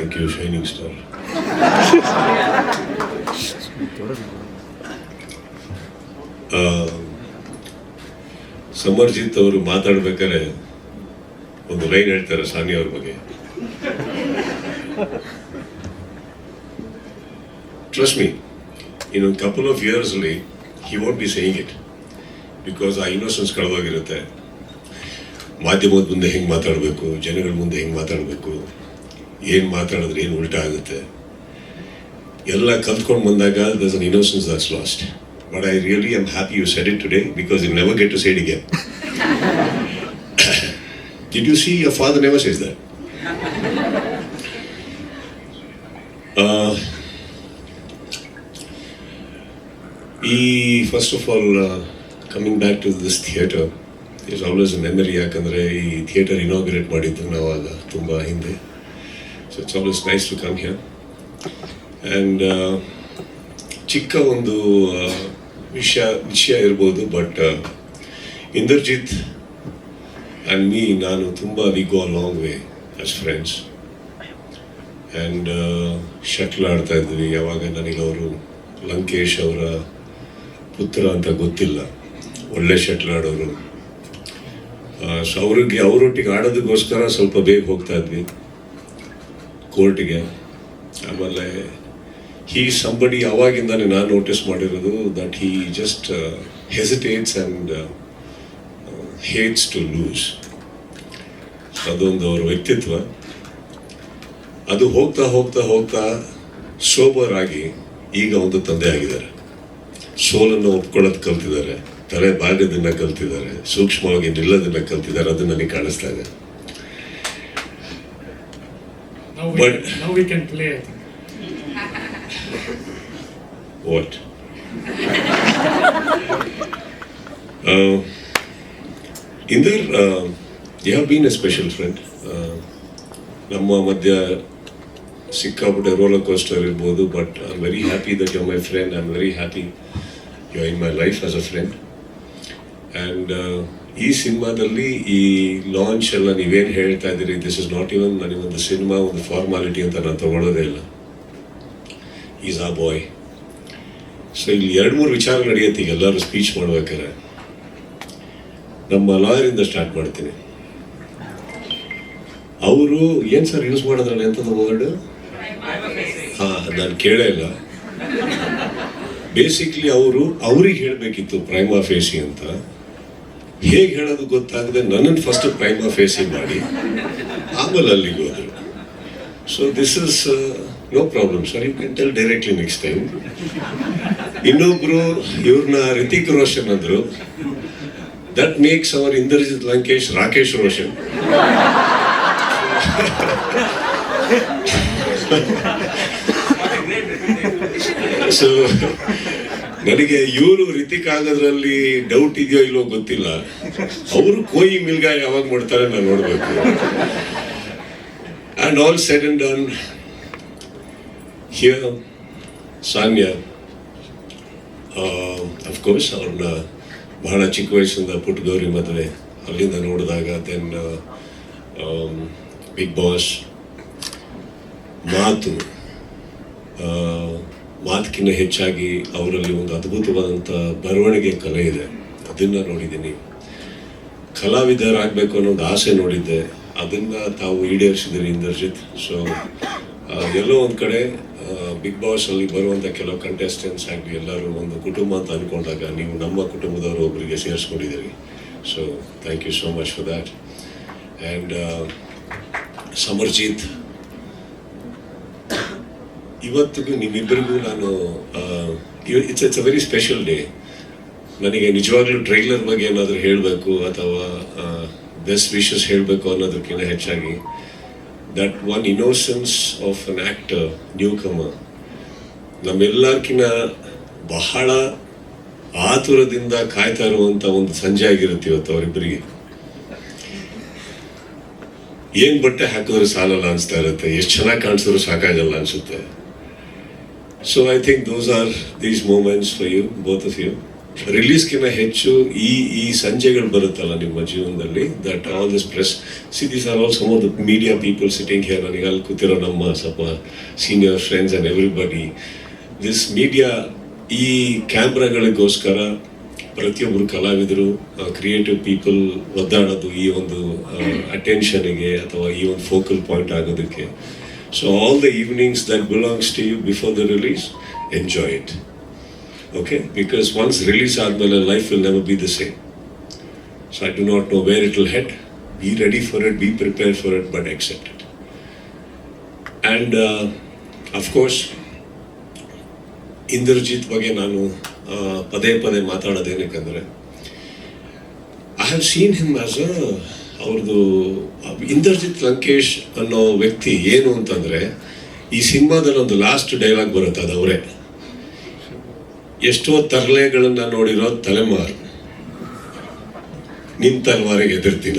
Thank you shining star. Samarjit ಅವರು ಮಾತಾಡ್ಬೇಕಾದ್ರೆ ಒಂದು ಲೈನ್ ಹೇಳ್ತಾರೆ ಸಾನಿ ಅವ್ರ ಬಗ್ಗೆ. ಟ್ರಸ್ಟ್ ಮೀ, ಇನ್ನೊಂದು ಕಪಲ್ ಆಫ್ ಇಯರ್ಸ್ ಅಲ್ಲಿ he want be saying it, because ಆ ಇನ್ನೋಸೆನ್ಸ್ ಕಳೆದೋಗಿರುತ್ತೆ. ಮಾಧ್ಯಮದ ಮುಂದೆ ಹೆಂಗೆ ಮಾತಾಡಬೇಕು, ಜನಗಳ ಮುಂದೆ ಹೆಂಗೆ ಮಾತಾಡಬೇಕು, ಏನು ಮಾತಾಡಿದ್ರೆ ಏನು ಉಲ್ಟಾ ಆಗುತ್ತೆ ಎಲ್ಲ ಕಲ್ತ್ಕೊಂಡು ಬಂದಾಗ there's an innocence that's lost. But I really am happy you said it today, because you never get to say it again. Did you see your father never says that? First of all, coming back to this theatre, there's always a memory. ಯಾಕಂದರೆ ಈ theatre inaugurate ಮಾಡಿದ್ದು ನಾವಾಗ ತುಂಬ ಹಿಂದೆ. So it's always nice to come here. And ಚಿಕ್ಕ ಒಂದು ವಿಷಯ ಇರ್ಬೋದು, but Inderjit and me, ನಾನು ತುಂಬ we go a long way as friends. And shuttle ಆಡ್ತಾ ಇದ್ವಿ. ಯಾವಾಗ ನನಗೆ ಅವರು ಲಂಕೇಶ್ ಅವರ ಪುತ್ರ ಅಂತ ಗೊತ್ತಿಲ್ಲ, ಒಳ್ಳೆ ಶಟ್ಲ್ ಆಡೋರು. ಸೊ ಅವರೊಟ್ಟಿಗೆ ಆಡೋದಕ್ಕೋಸ್ಕರ ಸ್ವಲ್ಪ ಬೇಗ ಹೋಗ್ತಾ ಇದ್ವಿ ಕೋರ್ಟಿಗೆ. ಆಮೇಲೆ ಹೀ ಸಂಬಡಿ ಅವಾಗಿಂದಾನೆ ನಾನು ನೋಟಿಸ್ ಮಾಡಿರೋದು that he just hesitates and hates to lose. ಅದೊಂದು ಅವ್ರ ವ್ಯಕ್ತಿತ್ವ. ಅದು ಹೋಗ್ತಾ ಹೋಗ್ತಾ ಹೋಗ್ತಾ ಸೋಬರ್ ಆಗಿ ಈಗ ಒಂದು ತಂದೆ ಆಗಿದ್ದಾರೆ. ಸೋಲನ್ನು ಒಪ್ಕೊಳ್ಳೋದು ಕಲ್ತಿದ್ದಾರೆ, ತಲೆ ಬಾಗೋದನ್ನ ಕಲ್ತಿದ್ದಾರೆ, ಸೂಕ್ಷ್ಮವಾಗಿ ನಿಲ್ಲೋದನ್ನ ಕಲ್ತಿದ್ದಾರೆ. ಅದು ನನಗೆ ಕಾಣಿಸ್ತಾ ಇದೆ. Now we can play, I think. What? Inder, you have been a special friend. ನಮ್ಮ ಮಧ್ಯ ಸಿಕ್ಕಾಪಟ್ಟೆ ರೋಲರ್ ಕೋಸ್ಟರ್ ಇರ್ಬೋದು, but I am very happy that you are my friend. I am very happy you are in my life as a friend. And ಈ ಸಿನಿಮಾದಲ್ಲಿ ಈ launch ಎಲ್ಲ ನೀವೇನು ಹೇಳ್ತಾ ಇದ್ದೀರಿ, ದಿಸ್ ಇಸ್ ನಾಟ್ ಇವನ್ ನನಗೊಂದು ಸಿನಿಮಾ ಒಂದು ಫಾರ್ಮಾಲಿಟಿ ಅಂತ ನಾನು ತಗೊಳ್ಳೋದೇ ಇಲ್ಲ. ಈಸ್ ಆ ಬಾಯ್. ಸೊ ಇಲ್ಲಿ 2-3 ವಿಚಾರ ನಡೆಯುತ್ತೆ ಈಗ ಎಲ್ಲರೂ ಸ್ಪೀಚ್ ಮಾಡ್ಬೇಕಾದ್ರೆ. ನಮ್ಮ ಲಾಯರಿಂದ ಸ್ಟಾರ್ಟ್ ಮಾಡ್ತೀನಿ. ಅವರು ಏನು ಸರ್ ಯೂಸ್ ಮಾಡೋದ್ರಲ್ಲ ಎಂಥದ್ದು ವರ್ಡ್? ನಾನು ಕೇಳೇ ಇಲ್ಲ. ಬೇಸಿಕ್ಲಿ ಅವ್ರಿಗೆ ಹೇಳಬೇಕಿತ್ತು ಪ್ರೈಮಾ ಫೇಸಿ ಅಂತ. ಹೇಗೆ ಹೇಳೋದು ಗೊತ್ತಾಗದೆ ನನ್ನನ್ನು ಫಸ್ಟ್ ಪ್ರೈಮಾ ಫೇಸಿ ಮಾಡಿ ಆಮೇಲೆ ಅಲ್ಲಿಗೆ ಹೋದರು. So this is no problem sir, you can tell directly next time. ಇನ್ನೊಬ್ರು ಇವ್ರನ್ನ ರಿತಿಕ್ ರೋಷನ್ ಅಂದರು. That makes our Inderjit Lankesh Rakesh Roshan. So ನನಗೆ ಇವರು ರಿತಿಕ್ ಆಗೋದ್ರಲ್ಲಿ ಡೌಟ್ ಇದೆಯೋ ಇಲ್ವೋ ಗೊತ್ತಿಲ್ಲ. ಅವರು ಕೋಯಿ ಮಿಲ್ಗಾ ಯಾವಾಗ ಮಾಡ್ತಾರೆ ನಾನು ನೋಡ್ಬೇಕು. And all said and done here Sanya, of course ಅವ್ರನ್ನ ಬಹಳ ಚಿಕ್ಕ ವಯಸ್ಸಿಂದ ಪುಟ್ಟ ಗೌರಿ ಮದುವೆ ಅಲ್ಲಿಂದ ನೋಡಿದಾಗ, ದೆನ್ ಬಿಗ್ ಬಾಸ್, ಮಾತಕ್ಕಿಂತ ಹೆಚ್ಚಾಗಿ ಅವರಲ್ಲಿ ಒಂದು ಅದ್ಭುತವಾದಂಥ ಬರವಣಿಗೆ ಕಲೆ ಇದೆ, ಅದನ್ನು ನೋಡಿದ್ದೀನಿ. ಕಲಾವಿದರಾಗಬೇಕು ಅನ್ನೋದು ಆಸೆ ನೋಡಿದ್ದೆ, ಅದನ್ನು ತಾವು ಈಡೇರಿಸಿದ್ದೀರಿ ಇಂದರ್ಜಿತ್. ಸೊ ಎಲ್ಲೋ ಒಂದು ಕಡೆ ಬಿಗ್ ಬಾಸ್ ಅಲ್ಲಿ ಬರುವಂಥ ಕೆಲವು ಕಂಟೆಸ್ಟೆಂಟ್ಸ್ ಆಗಿ ಎಲ್ಲರೂ ಒಂದು ಕುಟುಂಬ ಅಂತ ಅಂದ್ಕೊಂಡಾಗ ನೀವು ನಮ್ಮ ಕುಟುಂಬದವರು ಒಬ್ಬರಿಗೆ ಸೇರಿಸ್ಕೊಂಡಿದ್ದೀರಿ. So thank you so much for that. And Samarjit, ಇವತ್ತಿಗೂ ನಿಮ್ಮಿಬ್ಬರಿಗೂ ನಾನು it's a very special day. ನನಗೆ ನಿಜವಾಗ್ಲೂ ಟ್ರೈಲರ್ ಬಗ್ಗೆ ಏನಾದರೂ ಹೇಳಬೇಕು ಅಥವಾ ಬೆಸ್ಟ್ ವಿಶಸ್ ಹೇಳಬೇಕು ಅನ್ನೋದಕ್ಕಿಂತ ಹೆಚ್ಚಾಗಿ that one innocence of an actor, newcomer, ನಮ್ಮೆಲ್ಲರ್ಕಿನ್ನ ಬಹಳ ಆತುರದಿಂದ ಕಾಯ್ತಾ ಇರುವಂಥ ಒಂದು ಸಂಜೆ ಆಗಿರುತ್ತೆ ಇವತ್ತು ಅವರಿಬ್ಬರಿಗೆ. ಏನು ಬಟ್ಟೆ ಹಾಕಿದ್ರೆ ಸಾಲಲ್ಲ ಅನಿಸ್ತಾ ಇರುತ್ತೆ, ಎಷ್ಟು ಚೆನ್ನಾಗಿ ಕಾಣಿಸಿದ್ರು ಸಾಕಾಗಲ್ಲ ಅನಿಸುತ್ತೆ. So I think those are these moments for you, both of you. ರಿಲೀಸ್ಗಿಂತ ಹೆಚ್ಚು ಈ ಸಂಜೆಗಳು ಬರುತ್ತಲ್ಲ ನಿಮ್ಮ ಜೀವನದಲ್ಲಿ, that all this press, see these are all some of the media people sitting here. ನನಗೆ ಅಲ್ಲಿ ಕೂತಿರೋ ನಮ್ಮ ಸ್ವಲ್ಪ senior friends and everybody, this media ಈ ಕ್ಯಾಮ್ರಾಗಳಿಗೋಸ್ಕರ ಪ್ರತಿಯೊಬ್ಬರು ಕಲಾವಿದರು, ಕ್ರಿಯೇಟಿವ್ ಪೀಪಲ್ ಒದ್ದಾಡೋದು ಈ ಒಂದು ಅಟೆನ್ಷನ್ಗೆ ಅಥವಾ ಈ ಒಂದು ಫೋಕಲ್ ಪಾಯಿಂಟ್ ಆಗೋದಕ್ಕೆ. So all the evenings that belongs to you before the release, enjoy it. Okay, because once release ಆದ್ಮೇಲೆ life will never be the same. So I do not know where it will head. Be ready for it, be prepared for it, but accept it. And of course, Indrajit ಬಗ್ಗೆ ನಾನು ಪದೇ ಪದೇ ಮಾತಾಡೋದೇನಕ್ಕಂದ್ರೆ, I have seen him as ಅವ್ರದ್ದು ಇಂದ್ರಜಿತ್ ಲಂಕೇಶ್ ಅನ್ನೋ ವ್ಯಕ್ತಿ ಏನು ಅಂತಂದ್ರೆ, ಈ ಸಿನಿಮಾದಲ್ಲಿ ಒಂದು ಲಾಸ್ಟ್ ಡೈಲಾಗ್ ಬರುತ್ತೆ, ಅದು ಅವರೇ. ಎಷ್ಟೋ ತರಲೆಗಳನ್ನ ನೋಡಿರೋ ತಲೆಮಾರು, ನಿನ್ ತಲೆಮಾರಿಗೆ ಎದುರ್ತೀನ.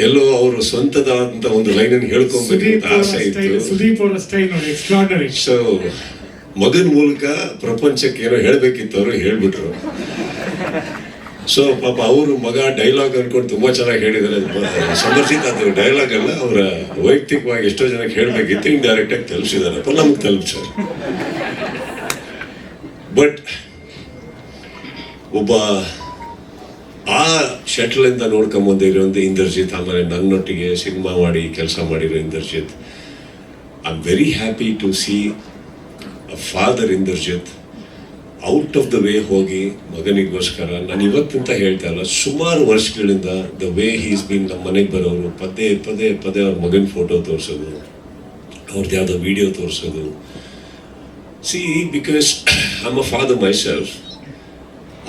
ಎಲ್ಲೋ ಅವರು ಸ್ವಂತದಾದಂತ ಒಂದು ಲೈನ್ ಅನ್ನು ಹೇಳ್ಕೊಂಡ್ಬೇಕು ಆಸೆ ಇತ್ತು. ಸೊ ಮಗನ ಮೂಲಕ ಪ್ರಪಂಚಕ್ಕೆ ಏನೋ ಹೇಳ್ಬೇಕಿತ್ತು, ಅವರು ಹೇಳ್ಬಿಟ್ರು. ಸೊ ಪಾಪ ಅವರು ಮಗ ಡೈಲಾಗ್ ಅನ್ಕೊಂಡು ತುಂಬಾ ಚೆನ್ನಾಗಿ ಹೇಳಿದ್ದಾರೆ. ಸಮರ್ಜಿತ ಅದು ಡೈಲಾಗ್ ಅಲ್ಲ, ಅವರ ವೈಯಕ್ತಿಕವಾಗಿ ಎಷ್ಟೋ ಜನಕ್ಕೆ ಹೇಳ್ಬೇಕಿತ್ತು, ಇಂಡೈರೆಕ್ಟ್ ಆಗಿ ತಲುಪಿಸಿದಾರಪ್ಪ, ನಮ್ಗೆ ತಲುಪಿಸ್ತಾರೆ. ಬಟ್ ಒಬ್ಬ ಆ ಶಟ್ಲಿಂದ ನೋಡ್ಕೊಂಬಂದಿರೋಂಥ ಇಂದ್ರಜಿತ್, ಆಮೇಲೆ ನನ್ನೊಟ್ಟಿಗೆ ಸಿನಿಮಾ ಮಾಡಿ ಕೆಲಸ ಮಾಡಿರೋ Indrajit, I am very happy to see a father Indrajit out of the way ಹೋಗಿ ಮಗನಿಗೋಸ್ಕರ. ನಾನು ಇವತ್ತಂತ ಹೇಳ್ತಾ ಇಲ್ಲ, ಸುಮಾರು ವರ್ಷಗಳಿಂದ ದ ವೇ ಹೀಸ್ ಬೀನ್ ನಮ್ಮ ಮನೆಗೆ ಬರೋರು ಪದೇ ಪದೇ ಪದೇ ಅವ್ರ ಮಗನ ಫೋಟೋ ತೋರಿಸೋದು, ಅವ್ರದ್ದು ಯಾವುದೋ ವಿಡಿಯೋ ತೋರಿಸೋದು. C, because I am a father my self.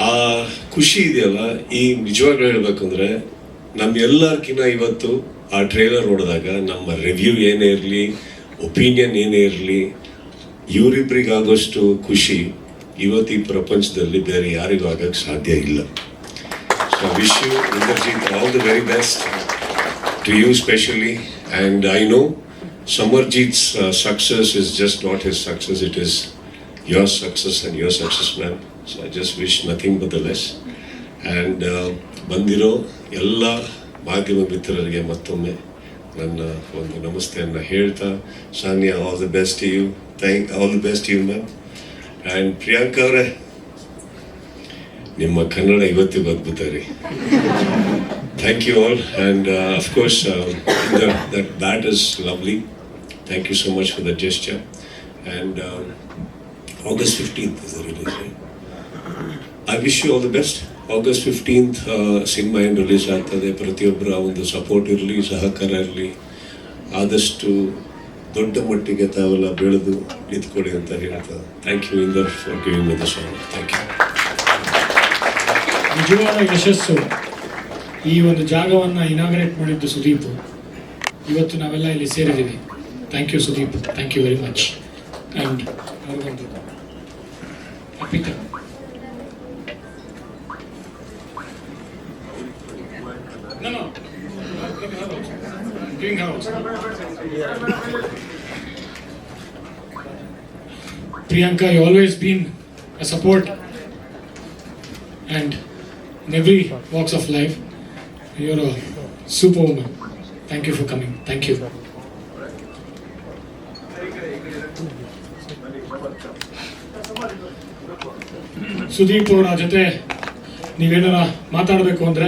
ಆ ಖುಷಿ ಇದೆಯಲ್ಲ, ಈ ನಿಜವಾಗ್ಲೂ ಹೇಳ್ಬೇಕಂದ್ರೆ ನಮ್ಮೆಲ್ಲರ್ಕಿನ್ನ ಇವತ್ತು ಆ ಟ್ರೇಲರ್ ನೋಡಿದಾಗ ನಮ್ಮ ರಿವ್ಯೂ ಏನೇ ಇರಲಿ, ಒಪಿನಿಯನ್ ಏನೇ ಇರಲಿ, ಇವರಿಬ್ಬರಿಗಾಗೋಷ್ಟು ಖುಷಿ ಇವತ್ತು ಈ ಪ್ರಪಂಚದಲ್ಲಿ ಬೇರೆ ಯಾರಿಗೂ ಆಗಕ್ಕೆ ಸಾಧ್ಯ ಇಲ್ಲ. So wish you Indrajit all the very best to you specially. And I know Samarjit's success is just not his success, it is your success and your success, man. So I just wish nothing but the best. And ಬಂದಿರೋ ಎಲ್ಲ ಮಾಧ್ಯಮ ಮಿತ್ರರಿಗೆ ಮತ್ತೊಮ್ಮೆ ನನ್ನ ಒಂದು ನಮಸ್ತೆಯನ್ನು ಹೇಳ್ತಾ, Sania, all the best to you. All the best to you, ma'am. And Priyanka ಅವರೇ, ನಿಮ್ಮ ಕನ್ನಡ ಇವತ್ತಿಗೂ ಅದ್ಭುತ ರೀ. Thank you all, and of course that is lovely. Thank you so much for the gesture. And August 15th is the release, right? I wish you all the best. August 15th cinema ಏನು release ಆಗ್ತದೆ. ಪ್ರತಿಯೊಬ್ಬರ ಒಂದು support ಇರಲಿ, ಸಹಕಾರ ಇರಲಿ. ಆದಷ್ಟು ದೊಡ್ಡ ಮಟ್ಟಿಗೆ ತಾವೆಲ್ಲ ಬೆಳೆದು ನಿಂತ್ಕೊಳ್ಳಿ ಅಂತ ಹೇಳ್ತಾ, thank you Inder for giving me the song. Thank you. ನಿಜವಾದ ಯಶಸ್ಸು ಈ ಒಂದು ಜಾಗವನ್ನು ಇನಾಗ್ರೇಟ್ ಮಾಡಿದ್ದು ಸುದೀಪ್. ಇವತ್ತು ನಾವೆಲ್ಲ ಇಲ್ಲಿ ಸೇರಿದ್ದೀವಿ. Thank you Sudeep, thank you very much. And ಅವ್ರಿಗೊಂದು ಅಪಿತ Priyanka, you always been a support and in every walks of life. You're a superwoman. Thank you for coming. Thank you. Sudeep ಅವರ ಜೊತೆ ನೀವೇನಾರ ಮಾತಾಡಬೇಕು ಅಂದರೆ